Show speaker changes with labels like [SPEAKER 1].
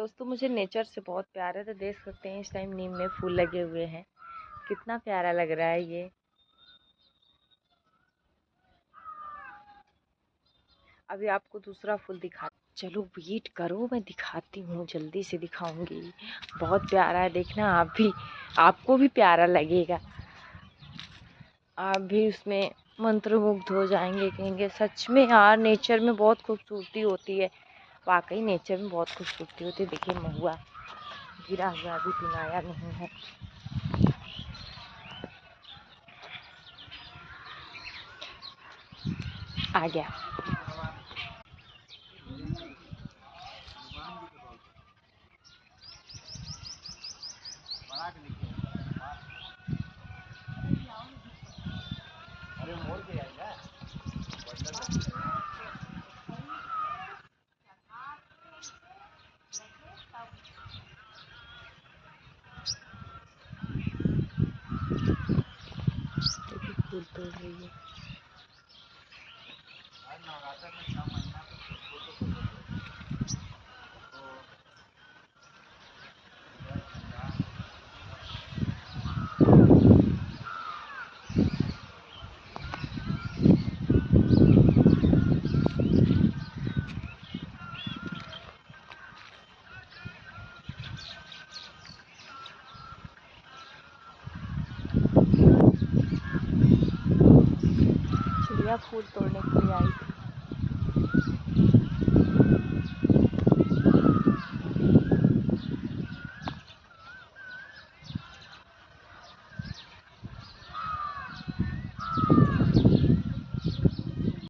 [SPEAKER 1] दोस्तों मुझे नेचर से बहुत प्यार है। तो देख सकते हैं इस टाइम नीम में फूल लगे हुए हैं, कितना प्यारा लग रहा है ये। अभी आपको दूसरा फूल दिखा, चलो वेट करो, मैं दिखाती हूँ, जल्दी से दिखाऊंगी। बहुत प्यारा है, देखना आप भी, आपको भी प्यारा लगेगा। आप भी उसमें मंत्रमुग्ध हो जाएंगे, कहेंगे सच में यार नेचर में बहुत खूबसूरती होती है। वाकई नेचर में बहुत खूबसूरती होती है। देखिए महुआ गिरा हुआ, अभी पिनाया नहीं है। आ गया। अरे मोड़ के आएगा। फूल तोड़ रही है। चिड़िया फूल तोड़ने के लिए आई थी।